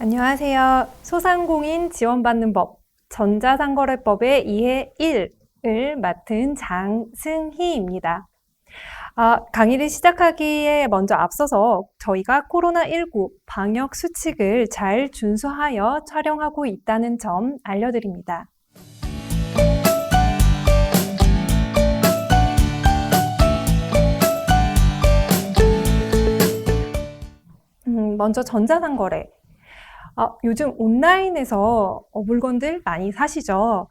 안녕하세요. 소상공인 지원받는 법, 전자상거래법의 이해 1을 맡은 장승희입니다. 강의를 시작하기에 먼저 앞서서 저희가 코로나19 방역 수칙을 잘 준수하여 촬영하고 있다는 점 알려드립니다. 먼저 전자상거래. 요즘 온라인에서 물건들 많이 사시죠?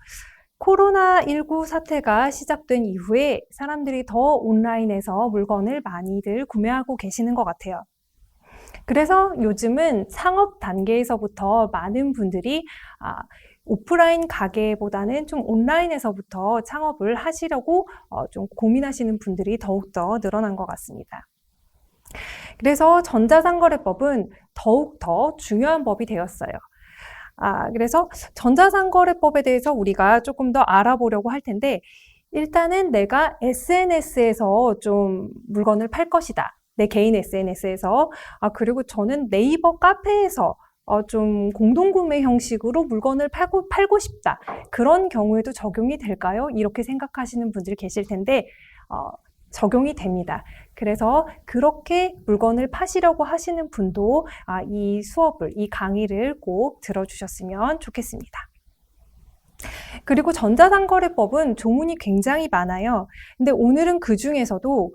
코로나19 사태가 시작된 이후에 사람들이 더 온라인에서 물건을 많이들 구매하고 계시는 것 같아요. 그래서 요즘은 상업 단계에서부터 많은 분들이 오프라인 가게보다는 좀 온라인에서부터 창업을 하시려고 좀 고민하시는 분들이 더욱더 늘어난 것 같습니다. 그래서 전자상거래법은 더욱더 중요한 법이 되었어요. 그래서 전자상거래법에 대해서 우리가 조금 더 알아보려고 할 텐데, 일단은 내가 SNS에서 좀 물건을 팔 것이다. 내 개인 SNS에서. 그리고 저는 네이버 카페에서 좀 공동구매 형식으로 물건을 팔고 싶다. 그런 경우에도 적용이 될까요? 이렇게 생각하시는 분들이 계실 텐데, 적용이 됩니다. 그래서 그렇게 물건을 파시려고 하시는 분도 이 수업을, 이 강의를 꼭 들어주셨으면 좋겠습니다. 그리고 전자상거래법은 조문이 굉장히 많아요. 근데 오늘은 그 중에서도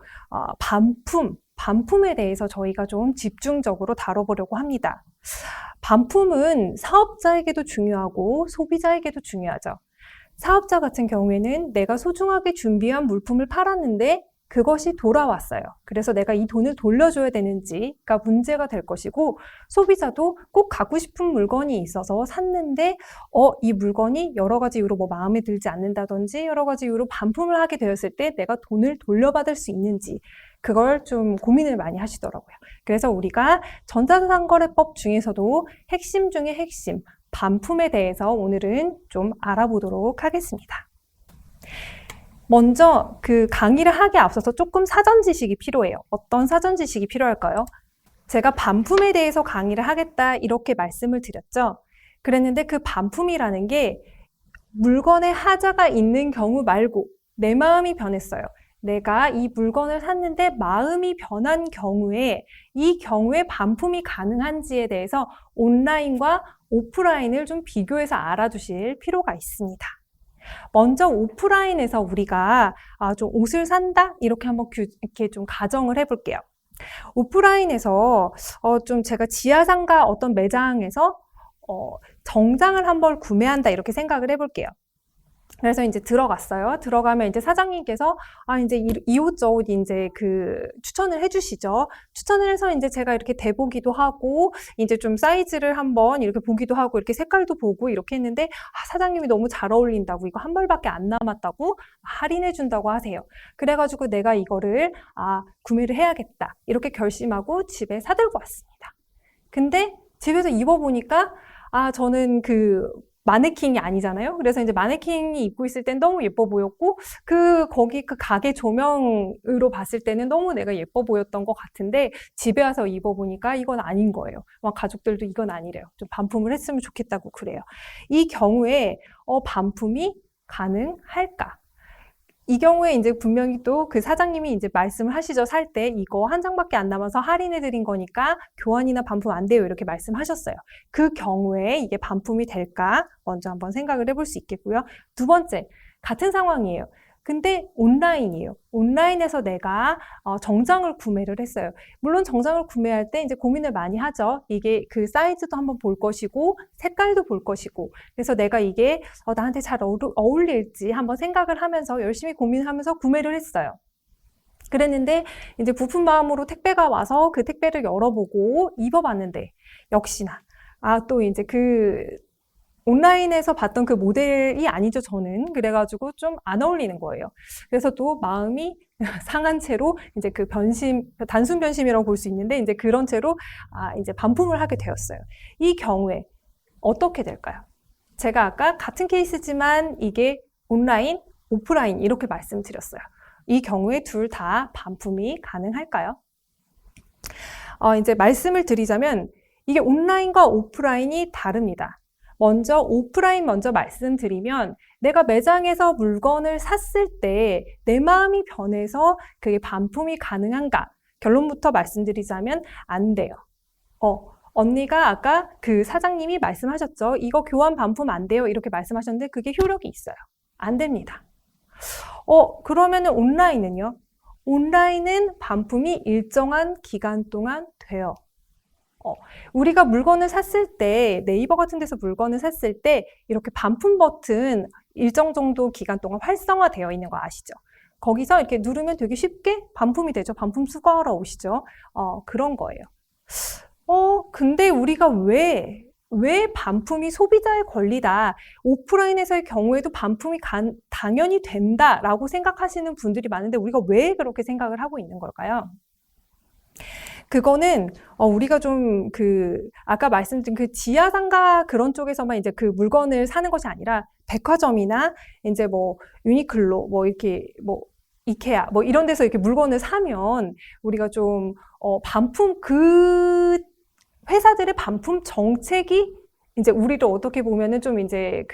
반품에 대해서 저희가 좀 집중적으로 다뤄보려고 합니다. 반품은 사업자에게도 중요하고 소비자에게도 중요하죠. 사업자 같은 경우에는 내가 소중하게 준비한 물품을 팔았는데 그것이 돌아왔어요. 그래서 내가 이 돈을 돌려줘야 되는지가 문제가 될 것이고, 소비자도 꼭 갖고 싶은 물건이 있어서 샀는데 이 물건이 여러 가지 이유로 마음에 들지 않는다든지 여러 가지 이유로 반품을 하게 되었을 때 내가 돈을 돌려받을 수 있는지, 그걸 좀 고민을 많이 하시더라고요. 그래서 우리가 전자상거래법 중에서도 핵심 중에 핵심, 반품에 대해서 오늘은 좀 알아보도록 하겠습니다. 먼저 그 강의를 하기에 앞서서 조금 사전 지식이 필요해요. 어떤 사전 지식이 필요할까요? 제가 반품에 대해서 강의를 하겠다 이렇게 말씀을 드렸죠. 그랬는데 그 반품이라는 게 물건에 하자가 있는 경우 말고 내 마음이 변했어요. 내가 이 물건을 샀는데 마음이 변한 경우에 이 경우에 반품이 가능한지에 대해서 온라인과 오프라인을 좀 비교해서 알아두실 필요가 있습니다. 먼저 오프라인에서 우리가 좀 옷을 산다? 이렇게 한번 이렇게 좀 가정을 해볼게요. 오프라인에서 좀 제가 지하상가 어떤 매장에서 정장을 한벌 구매한다 이렇게 생각을 해볼게요. 그래서 이제 들어갔어요. 들어가면 이제 사장님께서 이제 이 옷 저 옷 이제 추천을 해주시죠. 추천을 해서 이제 제가 이렇게 대보기도 하고 이제 좀 사이즈를 한번 이렇게 보기도 하고 이렇게 색깔도 보고 이렇게 했는데 사장님이 너무 잘 어울린다고, 이거 한 벌밖에 안 남았다고 할인해 준다고 하세요. 그래가지고 내가 이거를 구매를 해야겠다 이렇게 결심하고 집에 사들고 왔습니다. 근데 집에서 입어보니까 저는 마네킹이 아니잖아요. 그래서 이제 마네킹이 입고 있을 땐 너무 예뻐 보였고, 거기 가게 조명으로 봤을 때는 너무 내가 예뻐 보였던 것 같은데, 집에 와서 입어보니까 이건 아닌 거예요. 막 가족들도 이건 아니래요. 좀 반품을 했으면 좋겠다고 그래요. 이 경우에, 반품이 가능할까? 이 경우에 이제 분명히 또 그 사장님이 이제 말씀을 하시죠. 살 때 이거 한 장밖에 안 남아서 할인해 드린 거니까 교환이나 반품 안 돼요. 이렇게 말씀하셨어요. 그 경우에 이게 반품이 될까? 먼저 한번 생각을 해볼 수 있겠고요. 두 번째, 같은 상황이에요. 근데 온라인이에요. 온라인에서 내가 정장을 구매를 했어요. 물론 정장을 구매할 때 이제 고민을 많이 하죠. 이게 그 사이즈도 한번 볼 것이고 색깔도 볼 것이고, 그래서 내가 이게 나한테 잘 어울릴지 한번 생각을 하면서 열심히 고민하면서 구매를 했어요. 그랬는데 이제 부푼 마음으로 택배가 와서 그 택배를 열어보고 입어봤는데 역시나 또 이제 온라인에서 봤던 그 모델이 아니죠, 저는. 그래가지고 좀 안 어울리는 거예요. 그래서 또 마음이 상한 채로 이제 단순 변심이라고 볼 수 있는데 이제 그런 채로 이제 반품을 하게 되었어요. 이 경우에 어떻게 될까요? 제가 아까 같은 케이스지만 이게 온라인, 오프라인 이렇게 말씀드렸어요. 이 경우에 둘 다 반품이 가능할까요? 이제 말씀을 드리자면 이게 온라인과 오프라인이 다릅니다. 먼저 오프라인 먼저 말씀드리면 내가 매장에서 물건을 샀을 때 내 마음이 변해서 그게 반품이 가능한가? 결론부터 말씀드리자면 안 돼요. 언니가 아까 그 사장님이 말씀하셨죠. 이거 교환 반품 안 돼요. 이렇게 말씀하셨는데 그게 효력이 있어요. 안 됩니다. 그러면은 온라인은요? 온라인은 반품이 일정한 기간 동안 돼요. 우리가 물건을 샀을 때, 네이버 같은 데서 물건을 샀을 때 이렇게 반품 버튼 일정 정도 기간 동안 활성화되어 있는 거 아시죠? 거기서 이렇게 누르면 되게 쉽게 반품이 되죠. 반품 수거하러 오시죠. 그런 거예요. 근데 우리가 왜 반품이 소비자의 권리다, 오프라인에서의 경우에도 반품이 당연히 된다라고 생각하시는 분들이 많은데 우리가 왜 그렇게 생각을 하고 있는 걸까요? 그거는 우리가 좀 아까 말씀드린 그 지하상가 그런 쪽에서만 이제 그 물건을 사는 것이 아니라 백화점이나 이제 뭐 유니클로 뭐 이렇게 뭐 이케아 뭐 이런 데서 이렇게 물건을 사면 우리가 좀 반품 그 회사들의 반품 정책이 이제 우리를 어떻게 보면은 좀 이제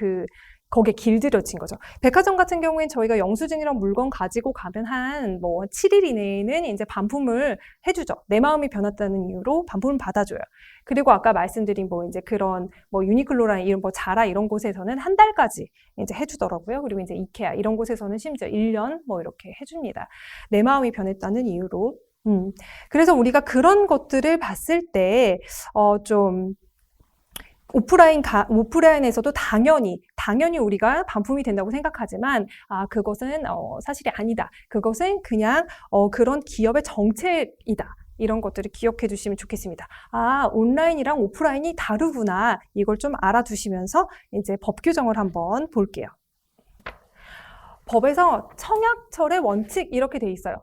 거기에 길들여진 거죠. 백화점 같은 경우엔 저희가 영수증이랑 물건 가지고 가면 한 뭐 7일 이내에는 이제 반품을 해주죠. 내 마음이 변했다는 이유로 반품을 받아줘요. 그리고 아까 말씀드린 뭐 이제 그런 뭐 유니클로랑 이런 뭐 자라 이런 곳에서는 한 달까지 이제 해주더라고요. 그리고 이제 이케아 이런 곳에서는 심지어 1년 뭐 이렇게 해줍니다. 내 마음이 변했다는 이유로. 그래서 우리가 그런 것들을 봤을 때 좀 오프라인에서도 당연히 우리가 반품이 된다고 생각하지만 그것은 사실이 아니다. 그것은 그냥 그런 기업의 정책이다. 이런 것들을 기억해 주시면 좋겠습니다. 온라인이랑 오프라인이 다르구나. 이걸 좀 알아두시면서 이제 법 규정을 한번 볼게요. 법에서 청약철의 원칙 이렇게 돼 있어요.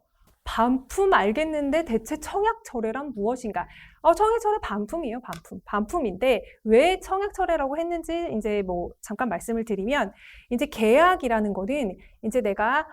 반품 알겠는데 대체 청약철회란 무엇인가? 청약철회 반품이에요, 반품인데 왜 청약철회라고 했는지 이제 뭐 잠깐 말씀을 드리면 이제 계약이라는 거는 이제 내가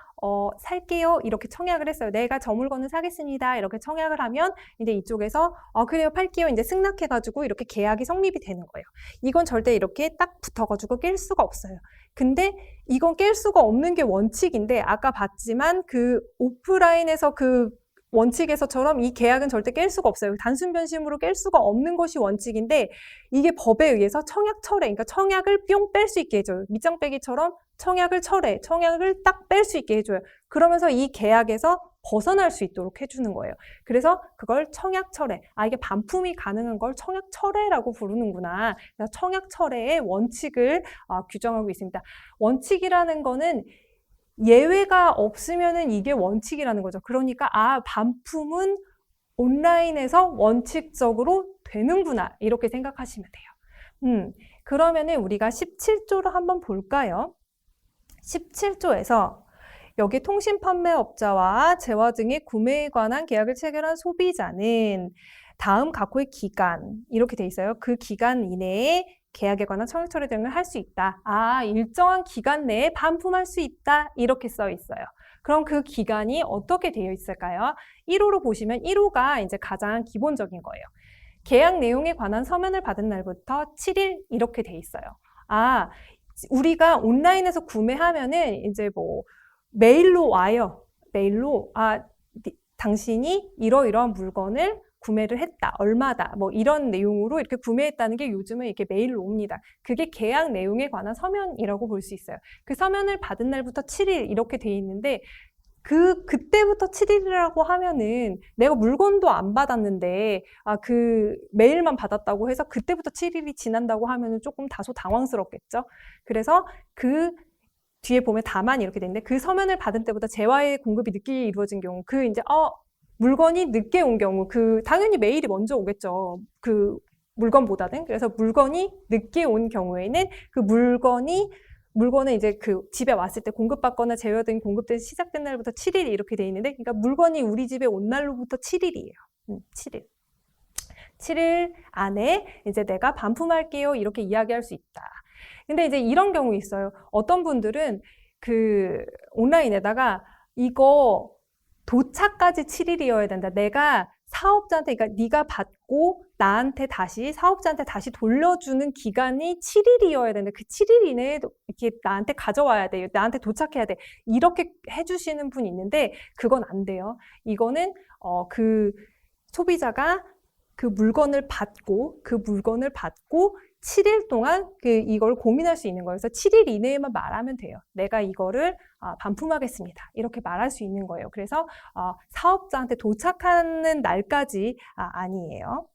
살게요 이렇게 청약을 했어요. 내가 저 물건을 사겠습니다 이렇게 청약을 하면 이제 이쪽에서 그래요 팔게요 이제 승낙해가지고 이렇게 계약이 성립이 되는 거예요. 이건 절대 이렇게 딱 붙어가지고 깰 수가 없어요. 근데 이건 깰 수가 없는 게 원칙인데 아까 봤지만 그 오프라인에서 그 원칙에서처럼 이 계약은 절대 깰 수가 없어요. 단순 변심으로 깰 수가 없는 것이 원칙인데 이게 법에 의해서 청약철회, 그러니까 청약을 뿅 뺄 수 있게 해줘요. 밑장 빼기처럼 청약을 청약을 딱 뺄 수 있게 해줘요. 그러면서 이 계약에서 벗어날 수 있도록 해주는 거예요. 그래서 그걸 청약철회, 이게 반품이 가능한 걸 청약철회라고 부르는구나. 청약철회의 원칙을 규정하고 있습니다. 원칙이라는 거는 예외가 없으면은 이게 원칙이라는 거죠. 그러니까 반품은 온라인에서 원칙적으로 되는구나 이렇게 생각하시면 돼요. 그러면은 우리가 17조를 한번 볼까요? 17조에서 여기 통신판매업자와 재화 등의 구매에 관한 계약을 체결한 소비자는 다음 각호의 기간 이렇게 돼 있어요. 그 기간 이내에 계약에 관한 청약철회 등을 할 수 있다. 일정한 기간 내에 반품할 수 있다. 이렇게 써 있어요. 그럼 그 기간이 어떻게 되어 있을까요? 1호로 보시면 1호가 이제 가장 기본적인 거예요. 계약 내용에 관한 서면을 받은 날부터 7일 이렇게 돼 있어요. 우리가 온라인에서 구매하면은 이제 뭐 메일로 와요. 메일로 당신이 이러이러한 물건을 구매를 했다, 얼마다, 뭐 이런 내용으로 이렇게 구매했다는 게 요즘은 이렇게 메일로 옵니다. 그게 계약 내용에 관한 서면이라고 볼 수 있어요. 그 서면을 받은 날부터 7일 이렇게 돼 있는데 그때부터 7일이라고 하면은 내가 물건도 안 받았는데 그 메일만 받았다고 해서 그때부터 7일이 지난다고 하면은 조금 다소 당황스럽겠죠. 그래서 그 뒤에 보면 다만 이렇게 되는데 그 서면을 받은 때보다 재화의 공급이 늦게 이루어진 경우 이제 물건이 늦게 온 경우 당연히 메일이 먼저 오겠죠. 그 물건보다는. 그래서 물건이 늦게 온 경우에는 그 물건은 이제 그 집에 왔을 때 공급받거나 제휴 등 공급된 시작된 날부터 7일 이렇게 돼 있는데 그러니까 물건이 우리 집에 온 날로부터 7일이에요. 7일. 7일 안에 이제 내가 반품할게요. 이렇게 이야기할 수 있다. 근데 이제 이런 경우 있어요. 어떤 분들은 온라인에다가 이거 도착까지 7일이어야 된다. 내가 사업자한테, 그러니까 네가 받고 나한테 다시 사업자한테 다시 돌려주는 기간이 7일이어야 되는데 그 7일 이내에 이렇게 나한테 가져와야 돼. 나한테 도착해야 돼. 이렇게 해주시는 분이 있는데 그건 안 돼요. 이거는 그 소비자가 그 물건을 받고 7일 동안 이걸 고민할 수 있는 거예요. 그래서 7일 이내에만 말하면 돼요. 내가 이거를 반품하겠습니다. 이렇게 말할 수 있는 거예요. 그래서 사업자한테 도착하는 날까지 아니에요.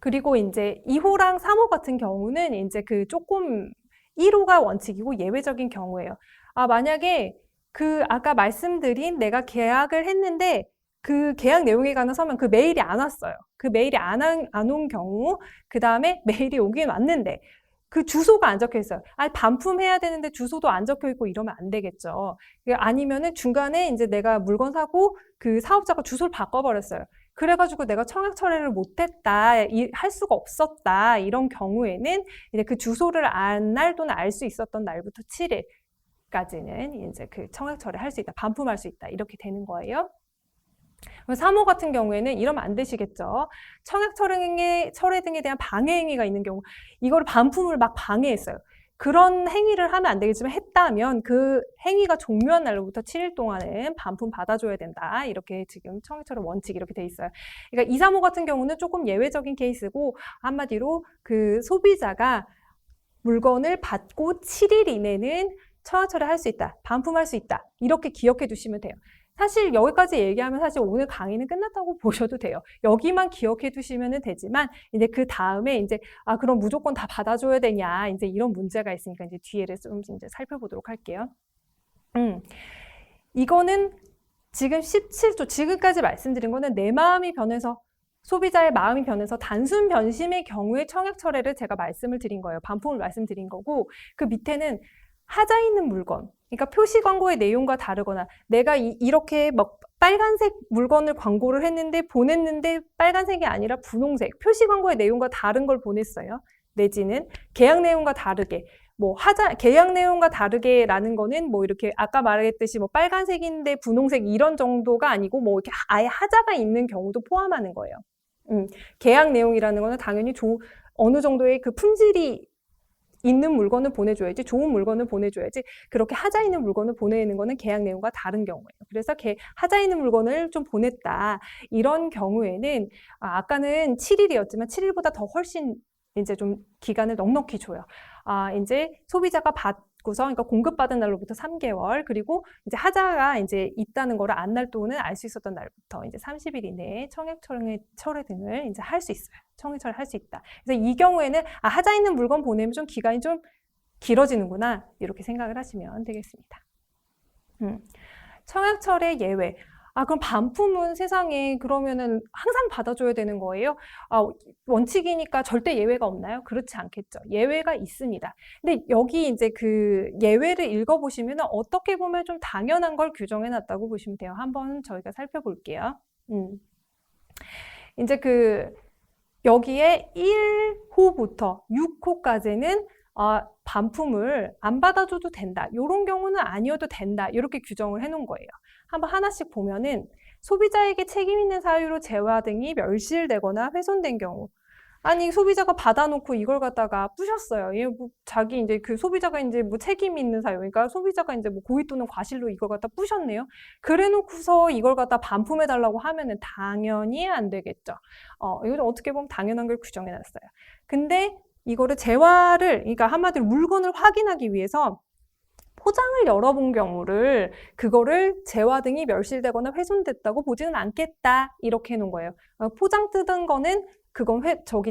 그리고 이제 2호랑 3호 같은 경우는 이제 그 조금 1호가 원칙이고 예외적인 경우예요. 만약에 아까 말씀드린 내가 계약을 했는데 그 계약 내용에 관한 서면 그 메일이 안 왔어요. 그 메일이 안 온 경우, 그 다음에 메일이 오긴 왔는데 그 주소가 안 적혀 있어요. 반품해야 되는데 주소도 안 적혀 있고 이러면 안 되겠죠. 아니면은 중간에 이제 내가 물건 사고 그 사업자가 주소를 바꿔버렸어요. 그래가지고 내가 청약 철회를 못했다, 할 수가 없었다, 이런 경우에는 이제 그 주소를 안 날 또는 알 수 있었던 날부터 7일까지는 이제 그 청약 철회할 수 있다, 반품할 수 있다, 이렇게 되는 거예요. 3호 같은 경우에는 이러면 안 되시겠죠. 청약 철회 등에 대한 방해 행위가 있는 경우, 이거를 반품을 막 방해했어요. 그런 행위를 하면 안 되겠지만 했다면 그 행위가 종료한 날로부터 7일 동안은 반품 받아줘야 된다. 이렇게 지금 청약 철회 원칙 이렇게 돼 있어요. 그러니까 2, 3호 같은 경우는 조금 예외적인 케이스고 한마디로 그 소비자가 물건을 받고 7일 이내는 청약 철회할 수 있다. 반품할 수 있다. 이렇게 기억해 두시면 돼요. 사실 여기까지 얘기하면 사실 오늘 강의는 끝났다고 보셔도 돼요. 여기만 기억해 두시면 되지만 이제 그 다음에 이제 그럼 무조건 다 받아줘야 되냐 이제 이런 문제가 있으니까 이제 뒤에를 좀 이제 살펴보도록 할게요. 이거는 지금 17조 지금까지 말씀드린 거는 내 마음이 변해서 소비자의 마음이 변해서 단순 변심의 경우에 청약 철회를 제가 말씀을 드린 거예요. 반품을 말씀드린 거고 그 밑에는 하자 있는 물건, 그러니까 표시 광고의 내용과 다르거나 내가 이렇게 막 빨간색 물건을 광고를 했는데 보냈는데 빨간색이 아니라 분홍색, 표시 광고의 내용과 다른 걸 보냈어요. 내지는 계약 내용과 다르게, 계약 내용과 다르게라는 거는 이렇게 아까 말했듯이 빨간색인데 분홍색 이런 정도가 아니고 이렇게 아예 하자가 있는 경우도 포함하는 거예요. 계약 내용이라는 거는 당연히 어느 정도의 그 품질이 있는 물건을 보내줘야지, 좋은 물건을 보내줘야지, 그렇게 하자 있는 물건을 보내는 거는 계약 내용과 다른 경우예요. 그래서 하자 있는 물건을 좀 보냈다. 이런 경우에는, 아까는 7일이었지만 7일보다 더 훨씬 이제 좀 기간을 넉넉히 줘요. 이제 소비자가 받고서, 그러니까 공급받은 날로부터 3개월, 그리고 이제 하자가 이제 있다는 거를 안날 또는 알 수 있었던 날부터 이제 30일 이내에 청약 철회 등을 이제 할 수 있어요. 청약 철회 할 수 있다. 그래서 이 경우에는 하자 있는 물건 보내면 좀 기간이 좀 길어지는구나 이렇게 생각을 하시면 되겠습니다. 청약 철회 예외. 그럼 반품은 세상에 그러면은 항상 받아줘야 되는 거예요? 원칙이니까 절대 예외가 없나요? 그렇지 않겠죠. 예외가 있습니다. 근데 여기 이제 그 예외를 읽어보시면 어떻게 보면 좀 당연한 걸 규정해놨다고 보시면 돼요. 한번 저희가 살펴볼게요. 이제 여기에 1호부터 6호까지는 반품을 안 받아줘도 된다. 이런 경우는 아니어도 된다. 이렇게 규정을 해놓은 거예요. 한번 하나씩 보면은 소비자에게 책임 있는 사유로 재화 등이 멸실되거나 훼손된 경우. 아니 소비자가 받아놓고 이걸 갖다가 부셨어요. 자기 이제 그 소비자가 이제 책임 있는 사유, 그러니까 소비자가 이제 고의 또는 과실로 이걸 갖다 부셨네요. 그래놓고서 이걸 갖다 반품해달라고 하면은 당연히 안 되겠죠. 이건 어떻게 보면 당연한 걸 규정해놨어요. 근데 이거를 그러니까 한마디로 물건을 확인하기 위해서 포장을 열어본 경우를 그거를 재화 등이 멸실되거나 훼손됐다고 보지는 않겠다 이렇게 해놓은 거예요. 포장 뜯은 거는 그건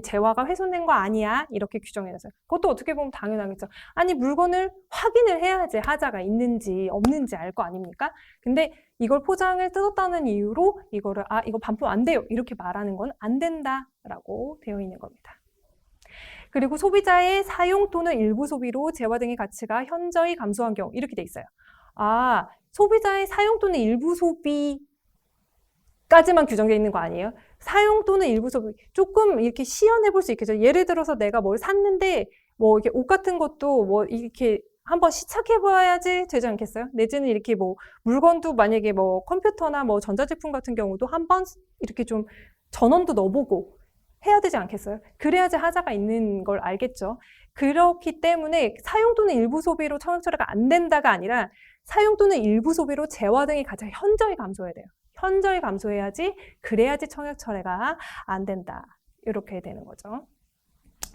재화가 훼손된 거 아니야 이렇게 규정해놨어요. 그것도 어떻게 보면 당연하겠죠. 아니 물건을 확인을 해야지 하자가 있는지 없는지 알 거 아닙니까? 근데 이걸 포장을 뜯었다는 이유로 이거를 이거 반품 안 돼요 이렇게 말하는 건 안 된다라고 되어 있는 겁니다. 그리고 소비자의 사용 또는 일부 소비로 재화 등의 가치가 현저히 감소한 경우 이렇게 돼 있어요. 소비자의 사용 또는 일부 소비까지만 규정되어 있는 거 아니에요? 사용 또는 일부 소비 조금 이렇게 시연해 볼 수 있겠죠. 예를 들어서 내가 뭘 샀는데 이렇게 옷 같은 것도 이렇게 한번 시착해 봐야지 되지 않겠어요? 내지는 이렇게 물건도 만약에 컴퓨터나 전자제품 같은 경우도 한번 이렇게 좀 전원도 넣어보고 해야 되지 않겠어요? 그래야지 하자가 있는 걸 알겠죠. 그렇기 때문에 사용 또는 일부 소비로 청약 철회가 안 된다가 아니라 사용 또는 일부 소비로 재화 등의 가치가 현저히 감소해야 돼요. 현저히 감소해야지, 그래야지 청약 철회가 안 된다. 이렇게 되는 거죠.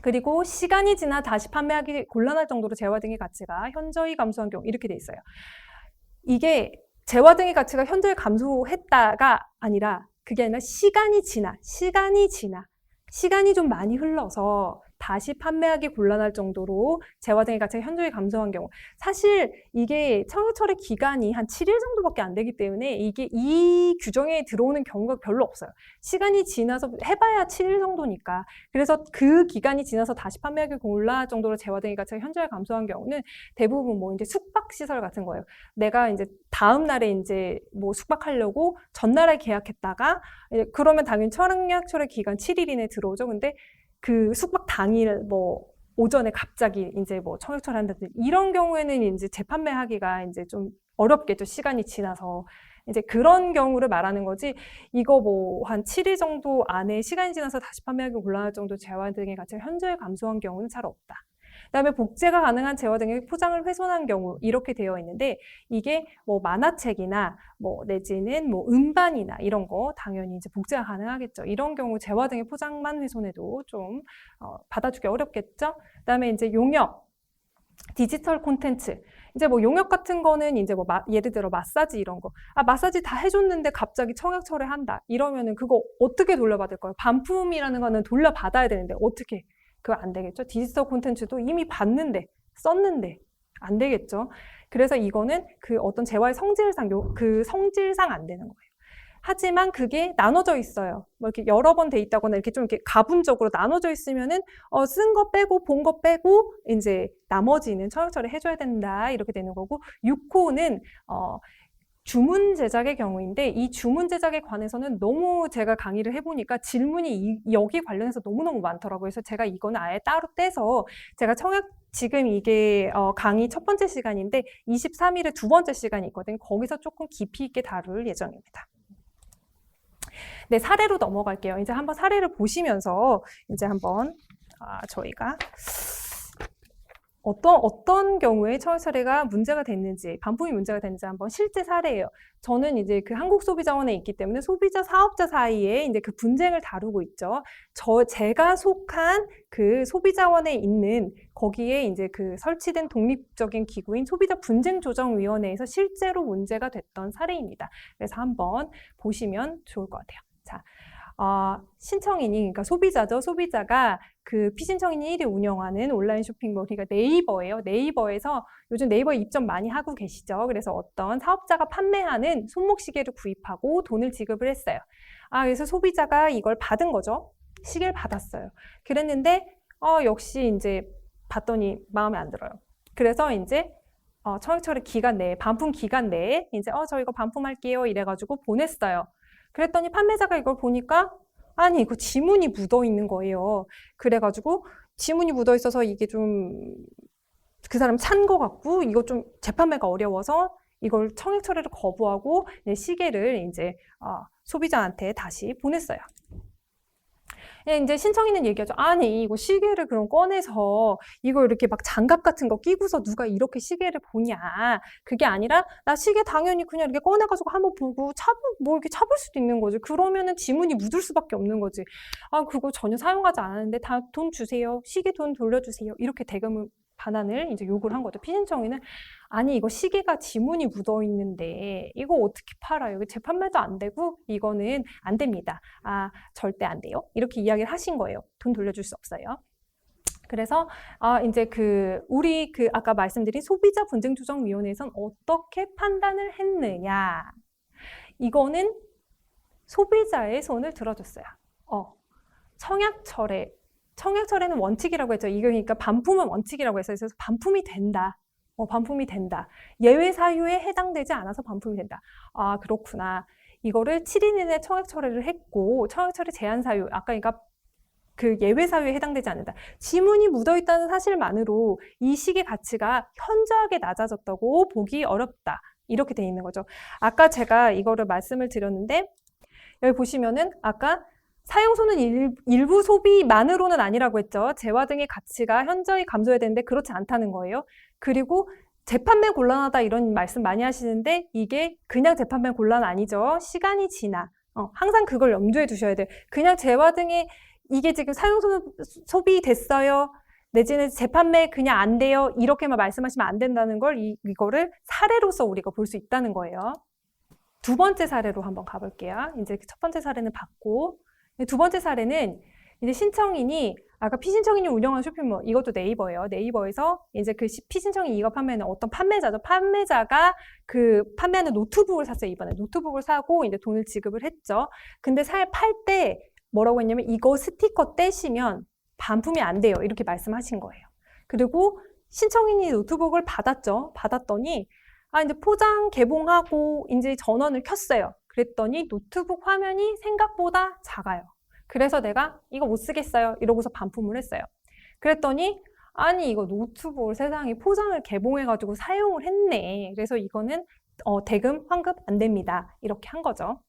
그리고 시간이 지나 다시 판매하기 곤란할 정도로 재화 등의 가치가 현저히 감소한 경우, 이렇게 돼 있어요. 이게 재화 등의 가치가 현저히 감소했다가 아니라, 그게 아니라 시간이 좀 많이 흘러서 다시 판매하기 곤란할 정도로 재화 등의 가치가 현저히 감소한 경우, 사실 이게 청약 철회 기간이 한 7일 정도밖에 안 되기 때문에 이게 이 규정에 들어오는 경우가 별로 없어요. 시간이 지나서 해봐야 7일 정도니까. 그래서 그 기간이 지나서 다시 판매하기 곤란할 정도로 재화 등의 가치가 현저히 감소한 경우는 대부분 뭐 이제 숙박 시설 같은 거예요. 내가 이제 다음 날에 이제 뭐 숙박하려고 전날에 계약했다가, 그러면 당연히 청약 철회 기간 7일 이내 들어오죠. 근데 그 숙박 당일 뭐 오전에 갑자기 이제 뭐 청약 철회한다든지 이런 경우에는 이제 재판매하기가 이제 좀 어렵겠죠. 시간이 지나서. 이제 그런 경우를 말하는 거지, 이거 뭐 한 7일 정도 안에 시간이 지나서 다시 판매하기 곤란할 정도 재화 등의 가치가 현저히 감소한 경우는 잘 없다. 그다음에 복제가 가능한 재화 등의 포장을 훼손한 경우, 이렇게 되어 있는데, 이게 뭐 만화책이나 뭐 내지는 뭐 음반이나 이런 거 당연히 이제 복제가 가능하겠죠. 이런 경우 재화 등의 포장만 훼손해도 좀 받아주기 어렵겠죠. 그다음에 이제 용역, 디지털 콘텐츠. 이제 뭐 용역 같은 거는 이제 뭐 예를 들어 마사지 이런 거. 마사지 다 해줬는데 갑자기 청약 철회한다. 이러면은 그거 어떻게 돌려받을 거예요? 반품이라는 거는 돌려받아야 되는데 어떻게? 그거 안 되겠죠. 디지털 콘텐츠도 이미 봤는데, 썼는데 안 되겠죠. 그래서 이거는 그 어떤 재화의 성질상, 그 성질상 안 되는 거예요. 하지만 그게 나눠져 있어요. 뭐 이렇게 여러 번 돼 있다거나 이렇게 좀 이렇게 가분적으로 나눠져 있으면은 쓴 거 빼고 본 거 빼고 이제 나머지는 청약 철회 해줘야 된다, 이렇게 되는 거고, 6호는 주문 제작의 경우인데, 이 주문 제작에 관해서는 너무 제가 강의를 해보니까 질문이 여기 관련해서 너무너무 많더라고요. 그래서 제가 이거는 아예 따로 떼서, 제가 청약, 지금 이게 강의 첫 번째 시간인데 23일에 두 번째 시간이 있거든요. 거기서 조금 깊이 있게 다룰 예정입니다. 네, 사례로 넘어갈게요. 이제 한번 사례를 보시면서 이제 한번 저희가 어떤 경우에 청약 철회가 문제가 됐는지, 반품이 문제가 됐는지 한번 실제 사례예요. 저는 이제 그 한국소비자원에 있기 때문에 소비자, 사업자 사이에 이제 그 분쟁을 다루고 있죠. 제가 속한 그 소비자원에 있는 거기에 이제 그 설치된 독립적인 기구인 소비자분쟁조정위원회에서 실제로 문제가 됐던 사례입니다. 그래서 한번 보시면 좋을 것 같아요. 자. 신청인이, 그러니까 소비자죠. 소비자가 그 피신청인이 1위 운영하는 온라인 쇼핑몰, 그러니까 네이버예요. 네이버에서 요즘 네이버에 입점 많이 하고 계시죠. 그래서 어떤 사업자가 판매하는 손목시계를 구입하고 돈을 지급을 했어요. 그래서 소비자가 이걸 받은 거죠. 시계를 받았어요. 그랬는데 역시 이제 봤더니 마음에 안 들어요. 그래서 이제 청약 철회 기간 내에, 반품 기간 내에 이제 저 이거 반품할게요 이래가지고 보냈어요. 그랬더니 판매자가 이걸 보니까 아니 이거 지문이 묻어 있는 거예요. 그래가지고 지문이 묻어 있어서 이게 좀 그 사람 찬 거 같고 이거 좀 재판매가 어려워서 이걸 청약 철회를 거부하고 시계를 이제 소비자한테 다시 보냈어요. 이제 신청인은 얘기하죠. 아니 이거 시계를 그럼 꺼내서 이거 이렇게 막 장갑 같은 거 끼고서 누가 이렇게 시계를 보냐. 그게 아니라 나 시계 당연히 그냥 이렇게 꺼내가지고 한번 보고 뭐 이렇게 차볼 수도 있는 거지. 그러면은 지문이 묻을 수밖에 없는 거지. 그거 전혀 사용하지 않았는데 다 돈 주세요. 시계 돈 돌려주세요. 이렇게 대금을 반환을 이제 요구를 한 거죠. 피신청인은 아니 이거 시계가 지문이 묻어 있는데 이거 어떻게 팔아요? 이거 재판매도 안 되고 이거는 안 됩니다. 절대 안 돼요. 이렇게 이야기를 하신 거예요. 돈 돌려줄 수 없어요. 그래서 이제 우리 아까 말씀드린 소비자 분쟁조정위원회에서는 어떻게 판단을 했느냐? 이거는 소비자의 손을 들어줬어요. 청약 철회는 원칙이라고 했죠. 이거 그러니까 반품은 원칙이라고 했어요. 그래서 반품이 된다. 반품이 된다. 예외 사유에 해당되지 않아서 반품이 된다. 그렇구나. 이거를 7일 이내 청약 철회를 했고, 청약 철회 제한 사유, 아까 그러니까 그 예외 사유에 해당되지 않는다. 지문이 묻어 있다는 사실만으로 이 시계 가치가 현저하게 낮아졌다고 보기 어렵다. 이렇게 돼 있는 거죠. 아까 제가 이거를 말씀을 드렸는데, 여기 보시면은 아까 사용소는 일부 소비만으로는 아니라고 했죠. 재화 등의 가치가 현저히 감소해야 되는데 그렇지 않다는 거예요. 그리고 재판매 곤란하다 이런 말씀 많이 하시는데 이게 그냥 재판매 곤란 아니죠. 시간이 지나. 항상 그걸 염두에 두셔야 돼요. 그냥 재화 등의 이게 지금 사용소 소비됐어요. 내지는 재판매 그냥 안 돼요. 이렇게만 말씀하시면 안 된다는 걸 이거를 사례로서 우리가 볼 수 있다는 거예요. 두 번째 사례로 한번 가볼게요. 이제 첫 번째 사례는 봤고 두 번째 사례는 이제 신청인이 아까 피신청인이 운영한 쇼핑몰 이것도 네이버예요. 네이버에서 이제 그 피신청인 이거 판매는 어떤 판매자죠. 판매자가 그 판매하는 노트북을 샀어요. 이번에 노트북을 사고 이제 돈을 지급을 했죠. 근데 팔 때 뭐라고 했냐면 이거 스티커 떼시면 반품이 안 돼요. 이렇게 말씀하신 거예요. 그리고 신청인이 노트북을 받았죠. 받았더니 이제 포장 개봉하고 이제 전원을 켰어요. 그랬더니 노트북 화면이 생각보다 작아요. 그래서 내가 이거 못 쓰겠어요. 이러고서 반품을 했어요. 그랬더니 아니 이거 노트북을 세상에 포장을 개봉해가지고 사용을 했네. 그래서 이거는 대금 환급 안 됩니다. 이렇게 한 거죠.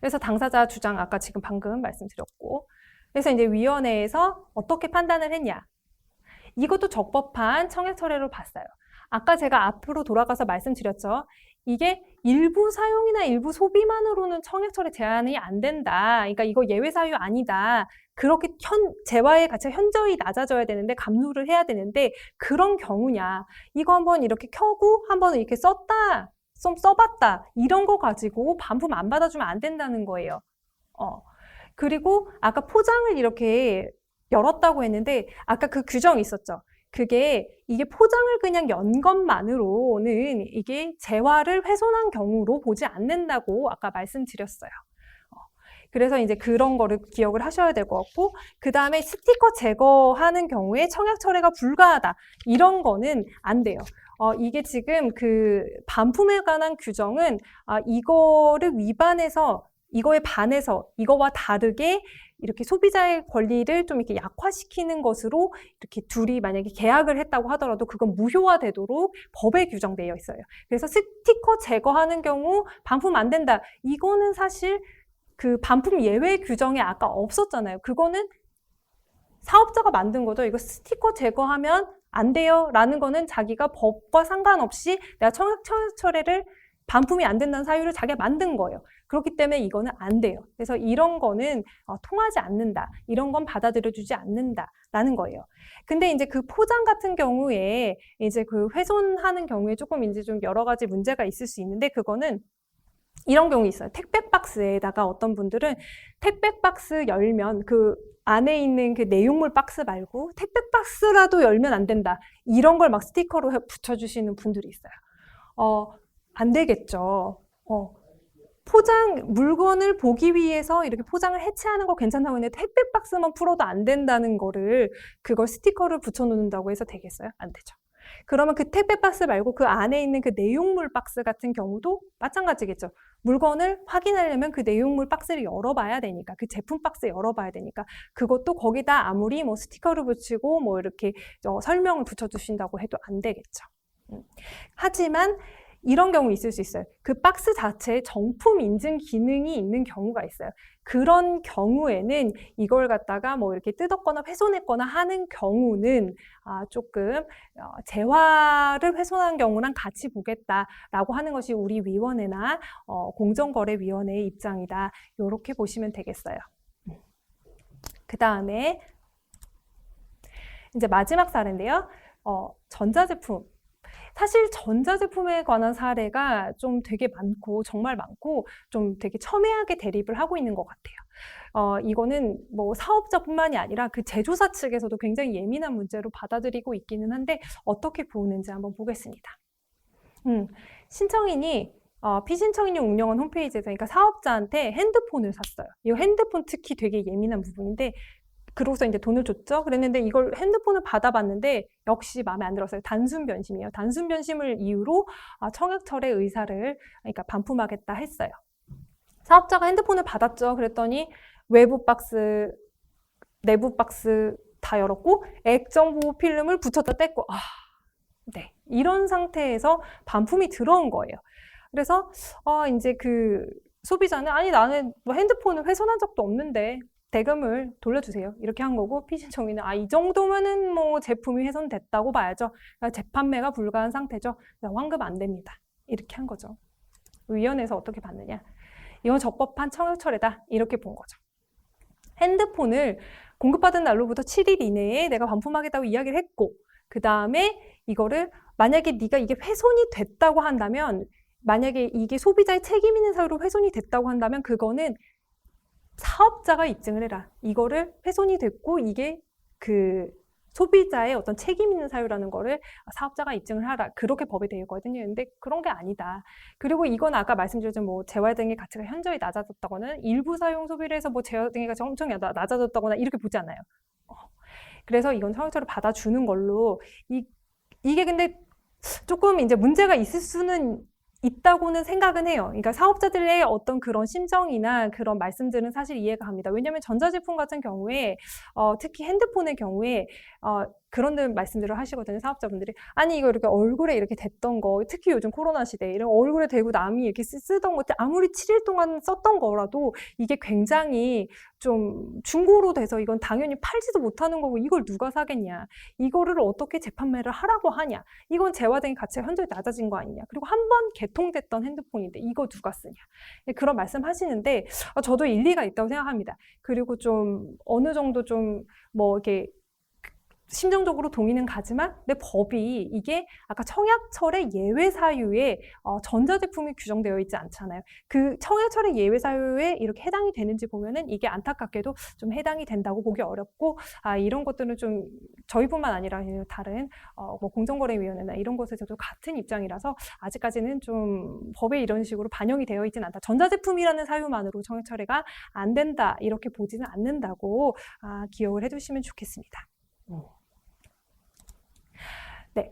그래서 당사자 주장 아까 지금 방금 말씀드렸고 그래서 이제 위원회에서 어떻게 판단을 했냐. 이것도 적법한 청약 철회로 봤어요. 아까 제가 앞으로 돌아가서 말씀드렸죠. 이게 일부 사용이나 일부 소비만으로는 청약 철회 제한이 안 된다. 그러니까 이거 예외 사유 아니다. 그렇게 재화의 가치가 현저히 낮아져야 되는데 감소를 해야 되는데 그런 경우냐. 이거 한번 이렇게 켜고 한번 이렇게 좀 써봤다. 이런 거 가지고 반품 안 받아주면 안 된다는 거예요. 그리고 아까 포장을 이렇게 열었다고 했는데 아까 그 규정이 있었죠. 이게 포장을 그냥 연 것만으로는 이게 재화를 훼손한 경우로 보지 않는다고 아까 말씀드렸어요. 그래서 이제 그런 거를 기억을 하셔야 될 것 같고, 그 다음에 스티커 제거하는 경우에 청약 철회가 불가하다. 이런 거는 안 돼요. 이게 지금 그 반품에 관한 규정은 이거를 위반해서 이거에 반해서 이거와 다르게 이렇게 소비자의 권리를 좀 이렇게 약화시키는 것으로 이렇게 둘이 만약에 계약을 했다고 하더라도 그건 무효화되도록 법에 규정되어 있어요. 그래서 스티커 제거하는 경우 반품 안 된다. 이거는 사실 그 반품 예외 규정에 아까 없었잖아요. 그거는 사업자가 만든 거죠. 이거 스티커 제거하면 안 돼요. 라는 거는 자기가 법과 상관없이 내가 청약 철회를 반품이 안 된다는 사유를 자기가 만든 거예요. 그렇기 때문에 이거는 안 돼요. 그래서 이런 거는 통하지 않는다. 이런 건 받아들여주지 않는다라는 거예요. 근데 이제 그 포장 같은 경우에 이제 그 훼손하는 경우에 조금 이제 좀 여러 가지 문제가 있을 수 있는데 그거는 이런 경우 있어요. 택배 박스에다가 어떤 분들은 택배 박스 열면 그 안에 있는 그 내용물 박스 말고 택배 박스라도 열면 안 된다. 이런 걸 막 스티커로 붙여주시는 분들이 있어요. 안 되겠죠. 물건을 보기 위해서 이렇게 포장을 해체하는 거 괜찮다고 했는데 택배 박스만 풀어도 안 된다는 거를 그걸 스티커를 붙여놓는다고 해서 되겠어요? 안 되죠. 그러면 그 택배 박스 말고 그 안에 있는 그 내용물 박스 같은 경우도 마찬가지겠죠. 물건을 확인하려면 그 내용물 박스를 열어봐야 되니까, 그 제품 박스 열어봐야 되니까, 그것도 거기다 아무리 뭐 스티커를 붙이고 뭐 이렇게 설명을 붙여주신다고 해도 안 되겠죠. 하지만 이런 경우 있을 수 있어요. 그 박스 자체에 정품 인증 기능이 있는 경우가 있어요. 그런 경우에는 이걸 갖다가 뭐 이렇게 뜯었거나 훼손했거나 하는 경우는 조금 재화를 훼손한 경우랑 같이 보겠다라고 하는 것이 우리 위원회나 공정거래위원회의 입장이다. 이렇게 보시면 되겠어요. 그 다음에 이제 마지막 사례인데요. 전자제품. 사실 전자제품에 관한 사례가 좀 되게 많고 정말 많고 좀 되게 첨예하게 대립을 하고 있는 것 같아요. 이거는 뭐 사업자뿐만이 아니라 그 제조사 측에서도 굉장히 예민한 문제로 받아들이고 있기는 한데 어떻게 보는지 한번 보겠습니다. 신청인이 피신청인이 운영한 홈페이지에서 그러니까 사업자한테 핸드폰을 샀어요. 이 핸드폰 특히 되게 예민한 부분인데 그러고서 이제 돈을 줬죠. 그랬는데 이걸 핸드폰을 받아봤는데 역시 마음에 안 들었어요. 단순 변심이에요. 단순 변심을 이유로 청약 철회 의사를 그러니까 반품하겠다 했어요. 사업자가 핸드폰을 받았죠. 그랬더니 외부 박스, 내부 박스 다 열었고 액정 보호 필름을 붙였다 뗐고 네. 이런 상태에서 반품이 들어온 거예요. 그래서 이제 그 소비자는 아니 나는 뭐 핸드폰을 훼손한 적도 없는데 대금을 돌려주세요. 이렇게 한 거고 피신청인은 이 정도면은 뭐 제품이 훼손됐다고 봐야죠. 그러니까 재판매가 불가한 상태죠. 환급 안 됩니다. 이렇게 한 거죠. 위원회에서 어떻게 봤느냐? 이건 적법한 청약철회다. 이렇게 본 거죠. 핸드폰을 공급받은 날로부터 7일 이내에 내가 반품하겠다고 이야기를 했고 그 다음에 이거를 만약에 네가 이게 훼손이 됐다고 한다면 만약에 이게 소비자의 책임 있는 사유로 훼손이 됐다고 한다면 그거는 사업자가 입증을 해라. 이거를 훼손이 됐고 이게 그 소비자의 어떤 책임 있는 사유라는 거를 사업자가 입증을 하라. 그렇게 법에 되어 있거든요. 근데 그런 게 아니다. 그리고 이건 아까 말씀드렸던 뭐 재활 등의 가치가 현저히 낮아졌다거나 일부 사용 소비를 해서 뭐 재활 등의 가치가 엄청 낮아졌다거나 이렇게 보지 않아요. 그래서 이건 청약서를 받아주는 걸로 이게 근데 조금 이제 문제가 있을 수는 있다고는 생각은 해요. 그러니까 사업자들의 어떤 그런 심정이나 그런 말씀들은 사실 이해가 갑니다. 왜냐하면 전자제품 같은 경우에 특히 핸드폰의 경우에 그런 말씀들을 하시거든요. 사업자분들이 아니 이거 이렇게 얼굴에 이렇게 댔던 거 특히 요즘 코로나 시대에 이런 얼굴에 대고 남이 이렇게 쓰던 거 아무리 7일 동안 썼던 거라도 이게 굉장히 좀 중고로 돼서 이건 당연히 팔지도 못하는 거고 이걸 누가 사겠냐. 이거를 어떻게 재판매를 하라고 하냐. 이건 재화된 가치가 현저히 낮아진 거 아니냐. 그리고 한 번 개통됐던 핸드폰인데 이거 누가 쓰냐. 그런 말씀 하시는데 저도 일리가 있다고 생각합니다. 그리고 좀 어느 정도 좀 뭐 이렇게 심정적으로 동의는 가지만 내 법이 이게 아까 청약철의 예외 사유에 전자제품이 규정되어 있지 않잖아요. 그 청약철의 예외 사유에 이렇게 해당이 되는지 보면은 이게 안타깝게도 좀 해당이 된다고 보기 어렵고 이런 것들은 좀 저희뿐만 아니라 다른 뭐 공정거래위원회나 이런 곳에서도 같은 입장이라서 아직까지는 좀 법에 이런 식으로 반영이 되어 있지는 않다. 전자제품이라는 사유만으로 청약철회가 안 된다 이렇게 보지는 않는다고 기억을 해두시면 좋겠습니다. 네,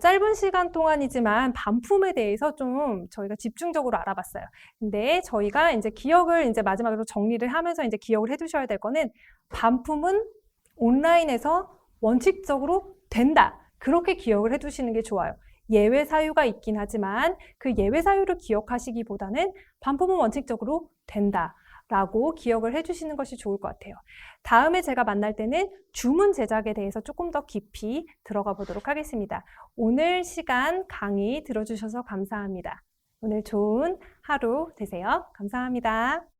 짧은 시간 동안이지만 반품에 대해서 좀 저희가 집중적으로 알아봤어요. 근데 저희가 이제 기억을 이제 마지막으로 정리를 하면서 이제 기억을 해두셔야 될 거는 반품은 온라인에서 원칙적으로 된다. 그렇게 기억을 해두시는 게 좋아요. 예외 사유가 있긴 하지만 그 예외 사유를 기억하시기보다는 반품은 원칙적으로 된다. 라고 기억을 해주시는 것이 좋을 것 같아요. 다음에 제가 만날 때는 주문 제작에 대해서 조금 더 깊이 들어가 보도록 하겠습니다. 오늘 시간 강의 들어주셔서 감사합니다. 오늘 좋은 하루 되세요. 감사합니다.